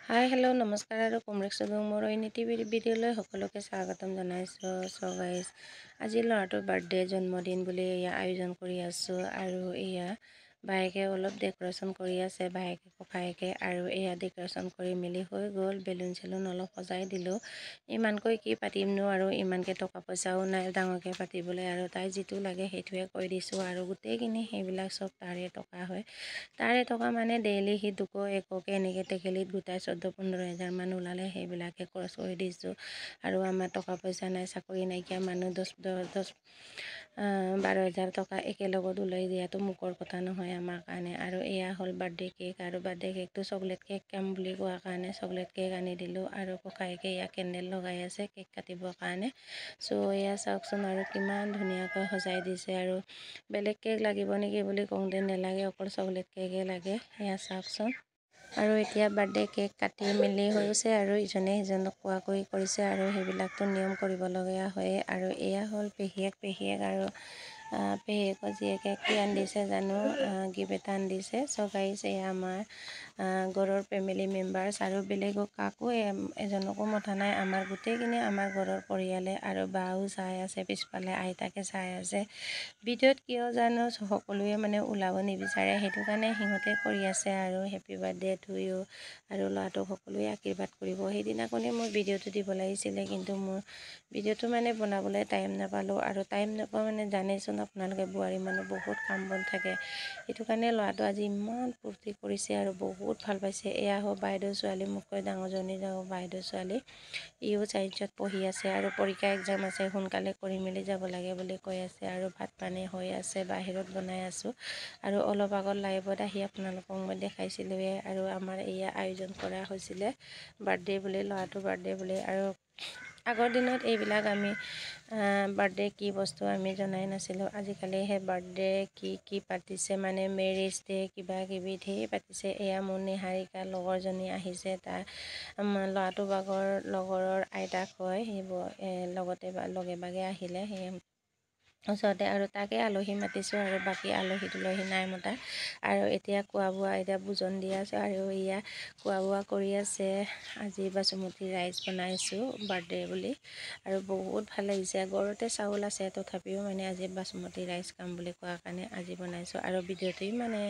Hi hello' নমস্কাৰ আৰু কমৰেক্স মোৰ নীতি ভিডিঅ'লৈ সকলোকে স্বাগতম জনাইছোঁ। চ' গাইজ আজি ল'ৰাটোৰ বাৰ্থডে জন্মদিন বুলি এয়া আয়োজন কৰি আছোঁ আৰু এয়া বায়েকে অলপ ডেক'ৰেশ্যন কৰি আছে, বায়েকে ককায়েকে, আৰু এয়া ডেক'ৰেশ্যন কৰি মেলি হৈ গ'ল। বেলুন চেলুন অলপ সজাই দিলোঁ। ইমানকৈ কি পাতিমনো, আৰু ইমানকৈ টকা পইচাও নাই ডাঙৰকৈ পাতিবলৈ, আৰু তাই যিটো লাগে সেইটোৱে কৈ দিছোঁ। আৰু গোটেইখিনি সেইবিলাক চব তাৰে টকা হয়, তাৰে টকা মানে ডেইলি সি একোকে এনেকৈ টেকেলিত গোটাই 14-15 হাজাৰ মান ওলালে, সেইবিলাকে খৰচ কৰি দিছোঁ। আৰু আমাৰ টকা পইচা নাই, চাকৰি নাইকিয়া মানুহ, 10-12 হাজাৰ টকা একেলগত ওলাই দিয়াটো মুখৰ কথা নহয় আমাৰ কাৰণে। আৰু এয়া হ'ল বাৰ্থডে কেক, আৰু বাৰ্থডে কেকটো চকলেট কেক কাম বুলি কোৱা কাৰণে চকলেট কেক আনি দিলোঁ। আৰু ককায়েকে এয়া কেণ্ডেল লগাই আছে কেক কাটিবৰ কাৰণে। চ' এয়া চাওকচোন, আৰু কিমান ধুনীয়াকৈ সজাই দিছে। আৰু বেলেগ কেক লাগিব নেকি বুলি কওঁতে নেলাগে, অকল চকলেট কেকে লাগে। এয়া চাওকচোন। আৰু এতিয়া বাৰ্থডে কেক কাটি মেলি হৈছে, আৰু ইজনে সিজনক কোৱাকৈ কৰিছে, আৰু সেইবিলাকতো নিয়ম কৰিবলগীয়া হয়েই। আৰু এয়া হ'ল পেহীয়েক আৰু পেহীয়েকৰ জীয়েকে কি আনিছে জানো, গিফ্ট এটা আনিছে। চ' গাইজ এয়া আমাৰ ঘৰৰ ফেমিলি মেম্বাৰ্ছ, আৰু বেলেগক কাকো এজনকো মতা নাই, আমাৰ গোটেইখিনি আমাৰ ঘৰৰ পৰিয়ালে। আৰু বাও চাই আছে পিছফালে, আইতাকে চাই আছে। ভিডিঅ'ত কিয় জানো সকলোৱে মানে ওলাব নিবিচাৰে, সেইটো কাৰণে সিহঁতে কৰি আছে। আৰু হেপী বাৰ্থডে টু ইউ, আৰু ল'ৰাটোক সকলোৱে আশীৰ্বাদ কৰিব। সেইদিনাখনে মই ভিডিঅ'টো দিব লাগিছিলে, কিন্তু মোৰ ভিডিঅ'টো মানে বনাবলৈ টাইম নাপালোঁ। আৰু টাইম নাপাওঁ মানে জানেইচোন আপোনালোকে, বোৱাৰী মানুহ বহুত কাম বন থাকে, সেইটো কাৰণে ল'ৰাটো আজি ইমান ফূৰ্তি কৰিছে আৰু বহুত ভাল পাইছে। এয়া হ'ল বাইদেউ ছোৱালী, মোতকৈ ডাঙৰজনী বাইদেউ ছোৱালী, ইও চাইন্সত পঢ়ি আছে, আৰু পৰীক্ষা এক্সাম আছে, সোনকালে কৰি মেলি যাব লাগে বুলি কৈ আছে। আৰু ভাত পানী হৈ আছে, বাহিৰত বনাই আছোঁ। আৰু অলপ আগত লাইভত আহি আপোনালোকক মই দেখাইছিলোঁৱে। আৰু আমাৰ এয়া আয়োজন কৰা হৈছিলে বাৰ্থডে বুলি, ল'ৰাটোৰ বাৰ্থডে বুলি। আৰু আগৰ দিনত এইবিলাক আমি বাৰ্থডে কি বস্তু আমি জনাই নাছিলোঁ, আজিকালিহে বাৰ্থডে কি পাতিছে, মানে মেৰিজ ডে কিবা কিবি ধেৰ পাতিছে। এয়া মোৰ নিহাৰিকা লগৰজনী আহিছে, তাৰ ল'ৰাটোৰ লগৰৰ আইতাক হয়, সেইবোৰ লগতে লগে ভাগে আহিলে সেই ওচৰতে, আৰু তাকে আলহী মাতিছোঁ, আৰু বাকী আলহী দুলহী নাই মতা। আৰু এতিয়া খোৱা বোৱা এতিয়া ভোজন দি আছোঁ, আৰু এয়া খোৱা বোৱা কৰি আছে। আজি বাচমতি ৰাইচ বনাইছোঁ বাৰ্থডে বুলি, আৰু বহুত ভাল লাগিছে। ঘৰতে চাউল আছে, তথাপিও মানে আজি বাচমতি ৰাইচ খাম বুলি কোৱা কাৰণে আজি বনাইছোঁ। আৰু ভিডিঅ'টো মানে